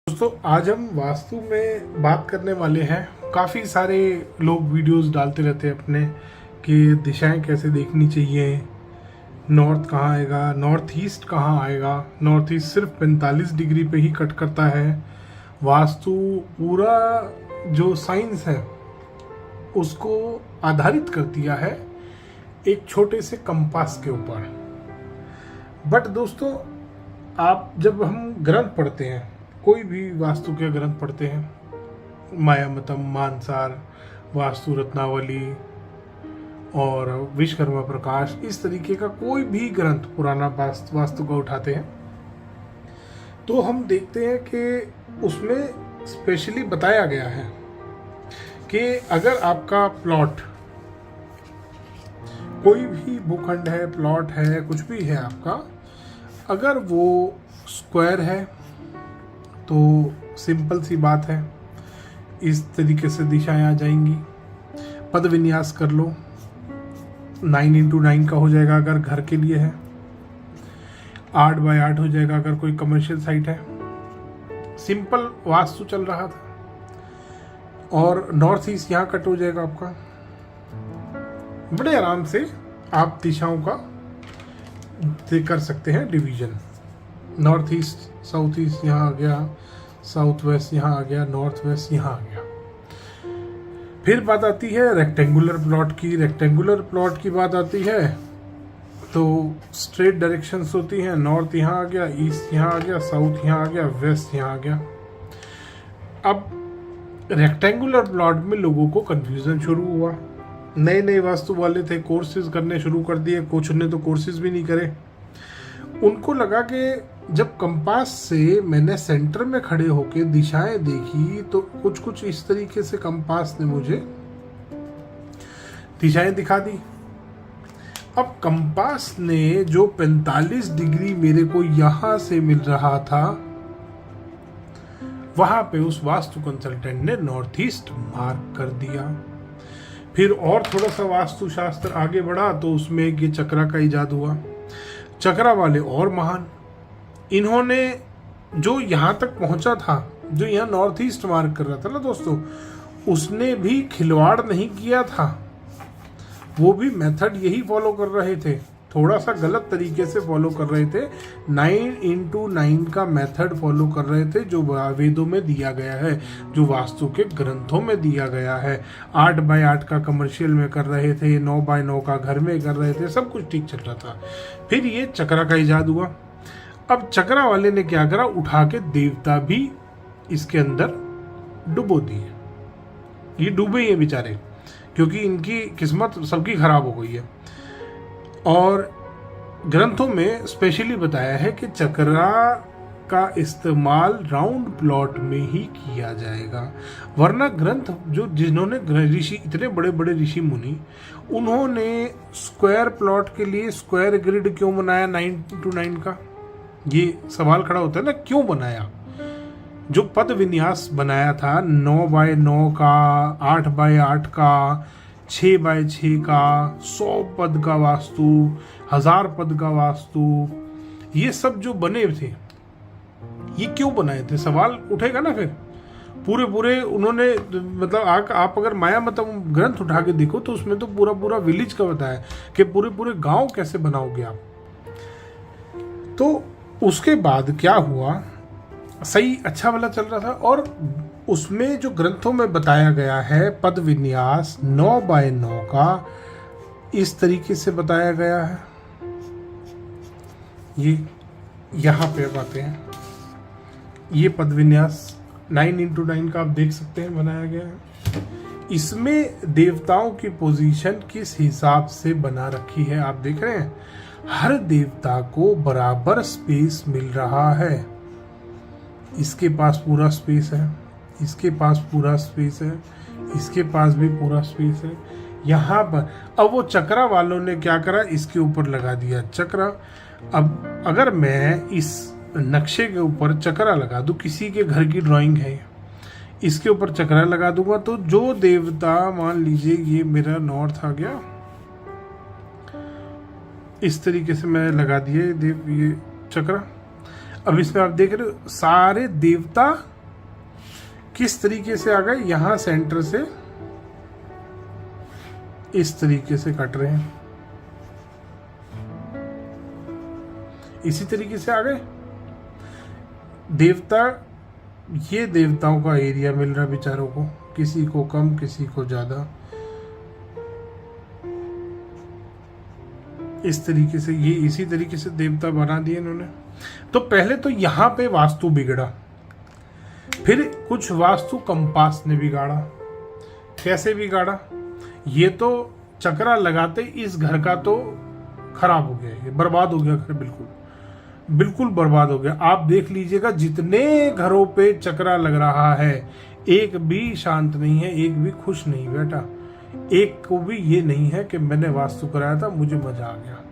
दोस्तों आज हम वास्तु में बात करने वाले हैं। काफ़ी सारे लोग वीडियोस डालते रहते हैं अपने कि दिशाएं कैसे देखनी चाहिए, नॉर्थ कहाँ आएगा, नॉर्थ ईस्ट कहाँ आएगा। नॉर्थ ईस्ट सिर्फ 45 डिग्री पे ही कट करता है। वास्तु पूरा जो साइंस है उसको आधारित कर दिया है एक छोटे से कंपास के ऊपर। बट दोस्तों आप जब हम ग्रंथ पढ़ते हैं, कोई भी वास्तु के ग्रंथ पढ़ते हैं, मायामतम, मानसार, वास्तु रत्नावली और विश्वकर्मा प्रकाश, इस तरीके का कोई भी ग्रंथ पुराना वास्तु का उठाते हैं तो हम देखते हैं कि उसमें स्पेशली बताया गया है कि अगर आपका प्लॉट, कोई भी भूखंड है, प्लॉट है, कुछ भी है आपका, अगर वो स्क्वायर है तो सिंपल सी बात है, इस तरीके से दिशाएं आ जाएंगी। पद विन्यास कर लो, 9x9 का हो जाएगा अगर घर के लिए है, 8x8 हो जाएगा अगर कोई कमर्शियल साइट है। सिंपल वास्तु चल रहा था और नॉर्थ ईस्ट यहाँ कट हो जाएगा आपका। बड़े आराम से आप दिशाओं का कर सकते हैं division. North east, south east यहाँ आ गया, साउथ वेस्ट यहाँ आ गया, नॉर्थ वेस्ट यहाँ आ गया। फिर बात आती है रेक्टेंगुलर प्लॉट की। रेक्टेंगुलर प्लॉट की बात आती है तो स्ट्रेट डायरेक्शंस होती हैं। नॉर्थ यहाँ आ गया, ईस्ट यहाँ आ गया, साउथ यहाँ आ गया, वेस्ट यहाँ आ गया। अब रेक्टेंगुलर प्लॉट में लोगों को कंफ्यूजन शुरू हुआ। नए नए वास्तु वाले थे, कोर्सेज करने शुरू कर दिए, कुछ ने तो कोर्सेज भी नहीं करे। उनको लगा कि जब कंपास से मैंने सेंटर में खड़े होके दिशाएं देखी तो कुछ कुछ इस तरीके से कंपास ने मुझे दिशाएं दिखा दी। अब कंपास ने जो 45 डिग्री मेरे को यहां से मिल रहा था, वहां पे उस वास्तु कंसल्टेंट ने नॉर्थ ईस्ट मार्क कर दिया। फिर और थोड़ा सा वास्तु शास्त्र आगे बढ़ा तो उसमें ये चक्रा का इजाद हुआ। चक्रा वाले और महान, इन्होंने जो यहां तक पहुंचा था, जो यहां नॉर्थ ईस्ट मार्क कर रहा था ना दोस्तों, उसने भी खिलवाड़ नहीं किया था। वो भी मेथड यही फॉलो कर रहे थे, थोड़ा सा गलत तरीके से फॉलो कर रहे थे। 9x9 का मेथड फॉलो कर रहे थे जो वेदों में दिया गया है, जो वास्तु के ग्रंथों में दिया गया है। 8x8 का कमर्शियल में कर रहे थे, 9x9 का घर में कर रहे थे, सब कुछ ठीक चल रहा था। फिर ये चक्रा का इजाद हुआ। अब चक्रा वाले ने क्या करा, उठा के देवता भी इसके अंदर डुबो दिए। ये डूबे ही बेचारे, क्योंकि इनकी किस्मत सबकी खराब हो गई है। और ग्रंथों में स्पेशली बताया है कि चक्रा का इस्तेमाल राउंड प्लॉट में ही किया जाएगा, वरना ग्रंथ जो जिन्होंने ऋषि, इतने बड़े बड़े ऋषि मुनि, उन्होंने स्क्वायर प्लॉट के लिए स्क्वायर ग्रिड क्यों बनाया 9x9 का? ये सवाल खड़ा होता है ना, क्यों बनाया? जो पद विन्यास बनाया था 9x9 का, 8x8 का, 6x6 का, 100 पद का वास्तु, 1000 पद का वास्तु, ये सब जो बने थे, ये क्यों बनाए थे? सवाल उठेगा ना। फिर पूरे उन्होंने, मतलब आप अगर मायामतम ग्रंथ उठा के देखो तो उसमें तो पूरा विलेज का बताया कि पूरे गांव कैसे बनाओगे आप। तो उसके बाद क्या हुआ, सही अच्छा वाला चल रहा था और उसमें जो ग्रंथों में बताया गया है पद विन्यास 9x9 का इस तरीके से बताया गया है। ये यहाँ पे बातें हैं, ये पद विन्यास 9x9 का आप देख सकते हैं बनाया गया है। इसमें देवताओं की पोजीशन किस हिसाब से बना रखी है आप देख रहे हैं। हर देवता को बराबर स्पेस मिल रहा है। इसके पास पूरा स्पेस है, इसके पास पूरा स्पेस है, इसके पास भी पूरा स्पेस है। यहाँ पर अब वो चक्रा वालों ने क्या करा, इसके ऊपर लगा दिया चक्रा। अब अगर मैं इस नक्शे के ऊपर चक्रा लगा दूं, किसी के घर की ड्राइंग है, इसके ऊपर चक्रा लगा दूंगा तो जो देवता, मान लीजिए ये मेरा नॉर्थ आ गया, इस तरीके से मैंने लगा दिए ये चक्रा। अब इसमें आप देख रहे हो सारे देवता किस तरीके से आ गए, यहां सेंटर से इस तरीके से कट रहे हैं, इसी तरीके से आ गए। देवता, ये देवताओं का एरिया मिल रहा है बेचारों को, किसी को कम किसी को ज्यादा, इस तरीके से, ये इसी तरीके से देवता बना दिए इन्होंने। तो पहले तो यहां पे वास्तु बिगड़ा, फिर कुछ वास्तु कंपास ने बिगाड़ा। कैसे बिगाड़ा, ये तो चक्रा लगाते इस घर का तो खराब हो गया, ये बर्बाद हो गया घर, बिल्कुल बर्बाद हो गया। आप देख लीजिएगा जितने घरों पे चक्रा लग रहा है, एक भी शांत नहीं है, एक भी खुश नहीं बैठा, एक को भी ये नहीं है कि मैंने वास्तु कराया था मुझे मजा आ गया।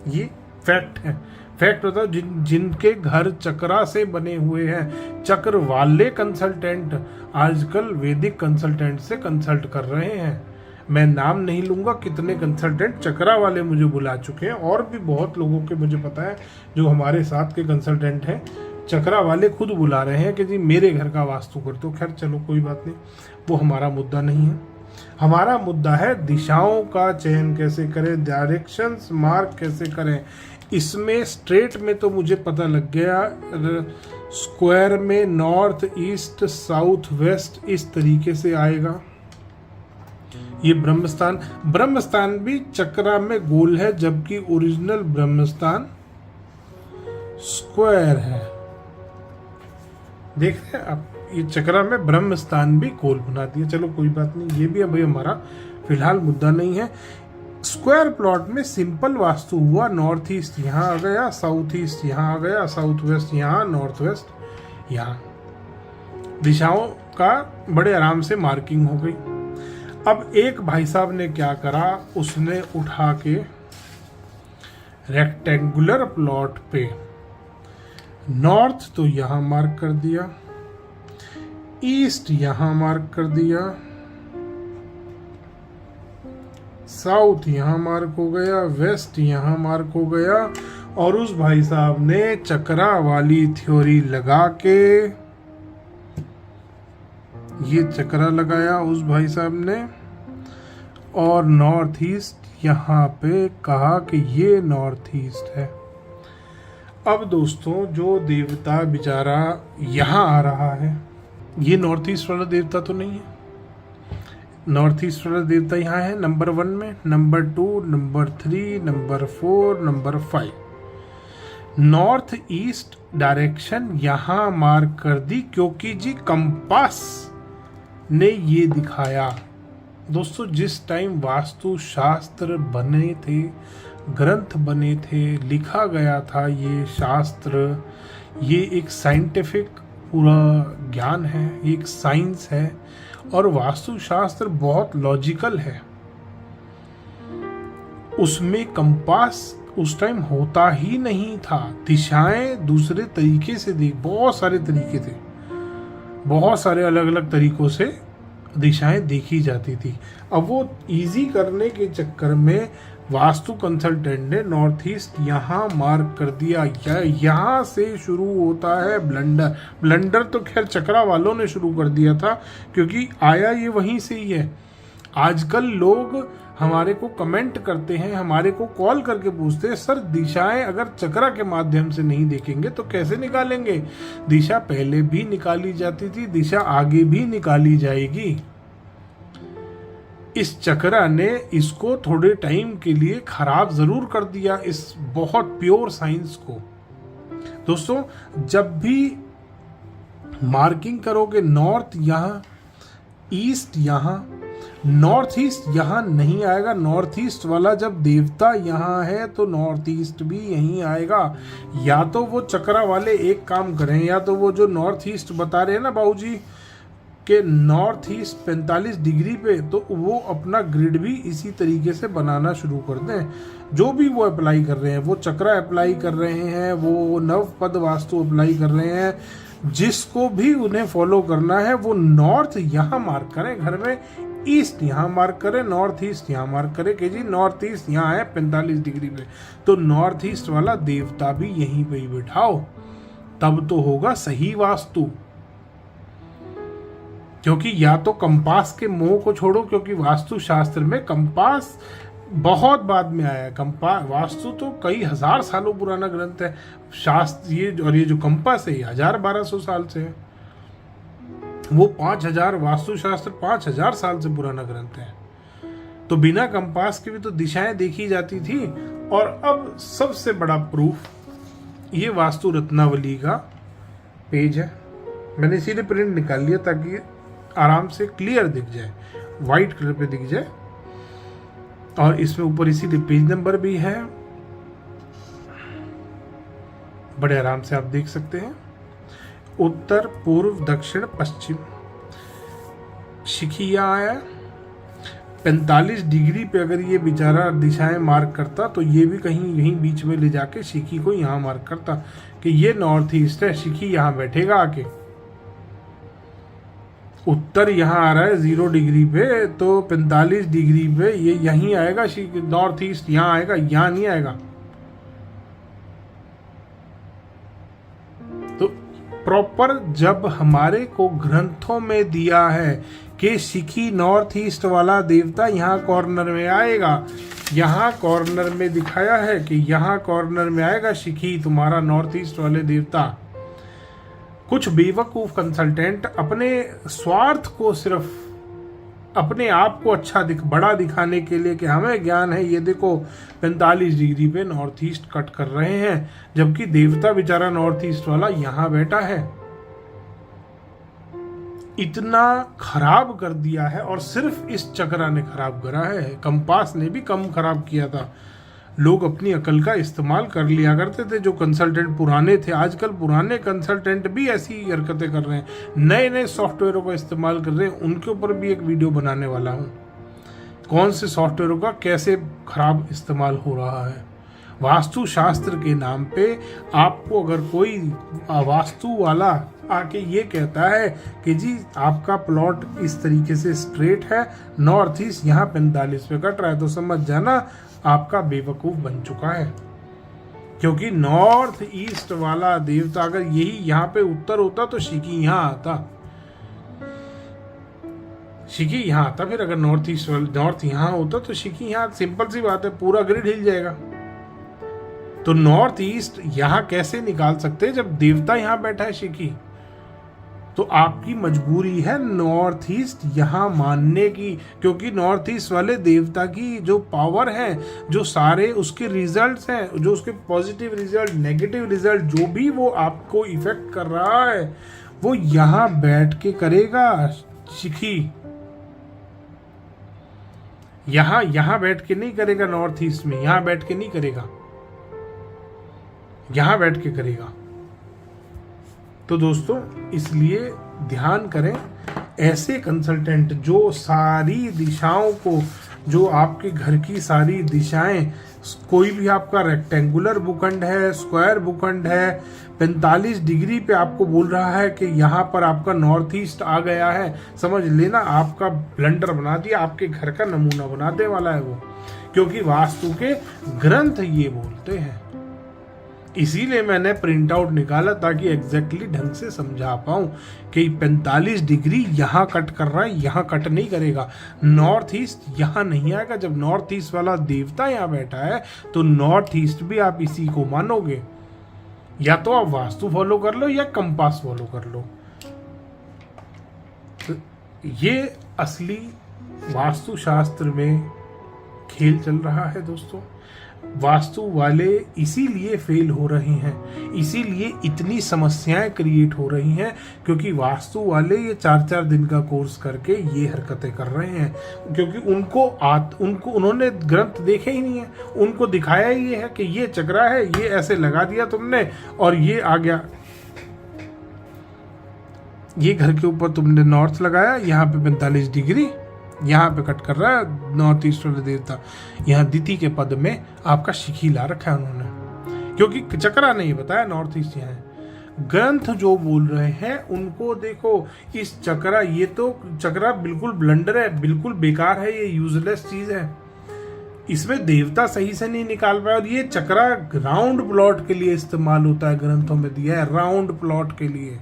ये फैक्ट है। फैक्ट बताओ, जिनके घर चक्रा से बने हुए हैं, चक्र वाले कंसल्टेंट आजकल वैदिक कंसल्टेंट से कंसल्ट कर रहे हैं। मैं नाम नहीं लूंगा, कितने कंसल्टेंट चक्रा वाले मुझे बुला चुके हैं, और भी बहुत लोगों के मुझे पता है जो हमारे साथ के कंसल्टेंट हैं, चक्रा वाले खुद बुला रहे हैं कि जी मेरे घर का वास्तु कर दो। खैर चलो कोई बात नहीं, वो हमारा मुद्दा नहीं है। हमारा मुद्दा है दिशाओं का चयन कैसे करें, डायरेक्शंस मार्क कैसे करें। इसमें स्ट्रेट में तो मुझे पता लग गया, स्क्वायर में नॉर्थ ईस्ट साउथ वेस्ट इस तरीके से आएगा। ये ब्रह्मस्थान भी चक्रा में गोल है, जबकि ओरिजिनल ब्रह्मस्थान स्क्वायर है। देख रहे हैं आप, ये चक्रा में ब्रह्मस्थान भी गोल बना दिया। चलो कोई बात नहीं, ये भी अभी हमारा फिलहाल मुद्दा नहीं है। स्क्वायर प्लॉट में सिंपल वास्तु हुआ, नॉर्थ ईस्ट यहाँ आ गया, साउथ ईस्ट यहाँ आ गया, साउथ वेस्ट यहाँ, नॉर्थ वेस्ट यहाँ। दिशाओं का बड़े आराम से मार्किंग हो गई। अब एक भाई साहब ने क्या करा, उसने उठा के रेक्टेंगुलर प्लॉट पे नॉर्थ तो यहां मार्क कर दिया, ईस्ट यहां मार्क कर दिया, साउथ यहां मार्क हो गया, वेस्ट यहां मार्क हो गया, और उस भाई साहब ने चक्रा वाली थ्योरी लगा के, ये चक्रा लगाया उस भाई साहब ने, और नॉर्थ ईस्ट यहाँ पे कहा कि ये नॉर्थ ईस्ट है। अब दोस्तों जो देवता बेचारा यहाँ आ रहा है, ये नॉर्थ ईस्ट वाला देवता तो नहीं है। नॉर्थ ईस्ट वाला देवता यहाँ है नंबर 1 में, number 2, number 3, number 4, number 5। North east direction यहाँ मार्क कर दी, क्योंकि जी कंपास ने ये दिखाया। दोस्तों जिस टाइम वास्तु शास्त्र बने थे, ग्रंथ बने थे, लिखा गया था ये शास्त्र, ये एक साइंटिफिक पूरा ज्ञान है, ये एक साइंस है, और वास्तु शास्त्र बहुत लॉजिकल है। उसमें कंपास उस टाइम होता ही नहीं था, दिशाएं दूसरे तरीके से बहुत सारे तरीके थे, बहुत सारे अलग अलग तरीकों से दिशाएं देखी जाती थी। अब वो इजी करने के चक्कर में वास्तु कंसल्टेंट ने नॉर्थ ईस्ट यहाँ मार्क कर दिया। यहाँ से शुरू होता है ब्लंडर। ब्लंडर तो खैर चक्रा वालों ने शुरू कर दिया था, क्योंकि आया ये वहीं से ही है। आजकल लोग हमारे को कमेंट करते हैं, हमारे को कॉल करके पूछते हैं, सर दिशाएं अगर चक्रा के माध्यम से नहीं देखेंगे तो कैसे निकालेंगे? दिशा पहले भी निकाली जाती थी, दिशा आगे भी निकाली जाएगी। इस चक्रा ने इसको थोड़े टाइम के लिए खराब जरूर कर दिया, इस बहुत प्योर साइंस को। दोस्तों जब भी मार्किंग करोगे, नॉर्थ यहाँ, ईस्ट यहाँ, नॉर्थ ईस्ट यहाँ नहीं आएगा। नॉर्थ ईस्ट वाला जब देवता यहाँ है तो नॉर्थ ईस्ट भी यहीं आएगा। या तो वो चक्रा वाले एक काम करें, या तो वो जो नॉर्थ ईस्ट बता रहे हैं ना बाबूजी के नॉर्थ ईस्ट 45 डिग्री पे, तो वो अपना ग्रिड भी इसी तरीके से बनाना शुरू कर दें। जो भी वो अप्लाई कर रहे हैं, वो चक्रा अप्लाई कर रहे हैं, वो नवपद वास्तु अप्लाई कर रहे हैं, जिसको भी उन्हें फॉलो करना है वो नॉर्थ यहाँ मार्क करें घर में, ईस्ट यहाँ मार्क करें, नॉर्थ ईस्ट यहाँ मार्क करें कि जी नॉर्थ ईस्ट यहाँ है 45 डिग्री पे, तो नॉर्थ ईस्ट वाला देवता भी यहीं पे ही बिठाओ, तब तो होगा सही वास्तु। क्योंकि या तो कंपास के मोह को छोड़ो, क्योंकि वास्तुशास्त्र में कंपास बहुत बाद में आया है। कंपास, वास्तु तो कई हजार सालों पुराना ग्रंथ है। शास्त्र ये, और ये जो कंपास है ये 1000-1200 साल से है। वो 5000, वास्तुशास्त्र 5000 साल से पुराना ग्रंथ है। तो बिना कंपास के भी तो दिशाएं देखी जाती थी। और अब सबसे बड़ा प्रूफ, ये वास्तु रत्नावली का पेज है। मैंने इसीलिए प्रिंट निकाल लिया ताकि आराम से क्लियर दिख जाए, वाइट कलर पे दिख जाए। और इसमें ऊपर इसीलिए पेज नंबर भी है, बड़े आराम से आप देख सकते हैं। उत्तर, पूर्व, दक्षिण, पश्चिम शिखी यहाँ आया। 45 डिग्री पे अगर ये बेचारा दिशाएं मार्क करता तो ये भी कहीं यहीं बीच में ले जाके शिखी को यहाँ मार्क करता कि ये नॉर्थ ईस्ट है, शिखी यहाँ बैठेगा आके। उत्तर यहाँ आ रहा है 0 डिग्री पे, तो 45 डिग्री पे ये यहीं आएगा, नॉर्थ ईस्ट यहाँ आएगा, यहाँ नहीं आएगा। तो प्रॉपर जब हमारे को ग्रंथों में दिया है कि शिखी नॉर्थ ईस्ट वाला देवता यहाँ कॉर्नर में आएगा, यहाँ कॉर्नर में दिखाया है कि यहाँ कॉर्नर में आएगा शिखी तुम्हारा नॉर्थ ईस्ट वाले देवता। कुछ बेवकूफ कंसल्टेंट अपने स्वार्थ को, सिर्फ अपने आप को अच्छा बड़ा दिखाने के लिए कि हमें ज्ञान है, ये देखो 45 डिग्री पे नॉर्थ ईस्ट कट कर रहे हैं, जबकि देवता बेचारा नॉर्थ ईस्ट वाला यहाँ बैठा है। इतना खराब कर दिया है। और सिर्फ इस चक्रा ने खराब करा है, कंपास ने भी कम खराब किया था। लोग अपनी अकल का इस्तेमाल कर लिया करते थे जो कंसल्टेंट पुराने थे। आजकल पुराने कंसल्टेंट भी ऐसी हरकतें कर रहे हैं, नए नए सॉफ्टवेयरों का इस्तेमाल कर रहे हैं। उनके ऊपर भी एक वीडियो बनाने वाला हूँ, कौन से सॉफ्टवेयरों का कैसे खराब इस्तेमाल हो रहा है। वास्तु शास्त्र के नाम पे आपको अगर कोई वास्तु वाला आके ये कहता है कि जी आपका प्लॉट इस तरीके से स्ट्रेट है, नॉर्थ ईस्ट यहाँ 45 पे कट रहा है, तो समझ जाना आपका बेवकूफ बन चुका है। क्योंकि नॉर्थ ईस्ट वाला देवता अगर यही यहाँ पे उत्तर होता तो शिखी यहाँ आता, शिखी यहाँ आता। फिर अगर नॉर्थ ईस्ट वाला नॉर्थ यहाँ होता तो शिखी यहाँ, सिंपल सी बात है, पूरा ग्रिड हिल जाएगा। तो नॉर्थ ईस्ट यहाँ कैसे निकाल सकते हैं जब देवता यहाँ बैठा है शिखी? तो आपकी मजबूरी है नॉर्थ ईस्ट यहाँ मानने की, क्योंकि नॉर्थ ईस्ट वाले देवता की जो पावर है, जो सारे उसके रिजल्ट्स हैं, जो उसके पॉजिटिव रिजल्ट, नेगेटिव रिजल्ट, जो भी वो आपको इफेक्ट कर रहा है वो यहाँ बैठ के करेगा शिखी। यहाँ बैठ के नहीं करेगा, नॉर्थ ईस्ट में यहाँ बैठ के नहीं करेगा, यहाँ बैठ के करेगा। तो दोस्तों इसलिए ध्यान करें, ऐसे कंसल्टेंट जो सारी दिशाओं को, जो आपके घर की सारी दिशाएं, कोई भी आपका रेक्टेंगुलर भूखंड है, स्क्वायर भूखंड है, 45 डिग्री पे आपको बोल रहा है कि यहाँ पर आपका नॉर्थ ईस्ट आ गया है, समझ लेना आपका ब्लंडर बना दिया, आपके घर का नमूना बनाने वाला है वो। क्योंकि वास्तु के ग्रंथ ये बोलते हैं। इसीलिए मैंने प्रिंट आउट निकाला ताकि एग्जैक्टली ढंग से समझा पाऊं कि 45 डिग्री यहाँ कट कर रहा है, यहाँ कट नहीं करेगा, नॉर्थ ईस्ट यहाँ नहीं आएगा। जब नॉर्थ ईस्ट वाला देवता यहाँ बैठा है तो नॉर्थ ईस्ट भी आप इसी को मानोगे। या तो आप वास्तु फॉलो कर लो या कंपास फॉलो कर लो। तो ये असली वास्तुशास्त्र में खेल चल रहा है दोस्तों। वास्तु वाले इसीलिए फेल हो रहे हैं, इसीलिए इतनी समस्याएं क्रिएट हो रही हैं, क्योंकि वास्तु वाले ये 4-4 दिन का कोर्स करके ये हरकतें कर रहे हैं। क्योंकि उनको उन्होंने ग्रंथ देखे ही नहीं है, उनको दिखाया ही है कि ये चक्रा है, ये ऐसे लगा दिया तुमने और ये आ गया, ये घर के ऊपर तुमने नॉर्थ लगाया, यहाँ पे 45 डिग्री यहाँ पे कट कर रहा है नॉर्थ ईस्ट वाले देवता। यहाँ दिति के पद में आपका शिखी ला रखा है उन्होंने, क्योंकि चक्रा नहीं बताया नॉर्थ ईस्ट यहाँ है। ग्रंथ जो बोल रहे हैं उनको देखो, इस चक्रा, ये तो चक्रा बिल्कुल ब्लंडर है, बिल्कुल बेकार है, ये यूजलेस चीज है, इसमें देवता सही से नहीं निकाल पाया। और ये चक्रा राउंड प्लॉट के लिए इस्तेमाल होता है, ग्रंथों में दिया है राउंड प्लॉट के लिए।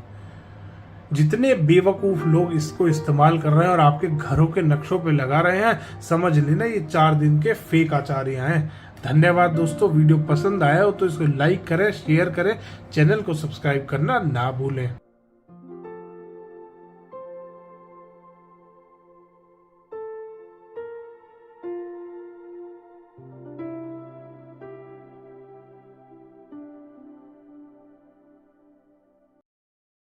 जितने बेवकूफ लोग इसको इस्तेमाल कर रहे हैं और आपके घरों के नक्शों पे लगा रहे हैं, समझ लेना ये 4 दिन के फेक आचार्य हैं। धन्यवाद दोस्तों। वीडियो पसंद आया हो तो इसको लाइक करें, शेयर करें, चैनल को सब्सक्राइब करना ना भूलें।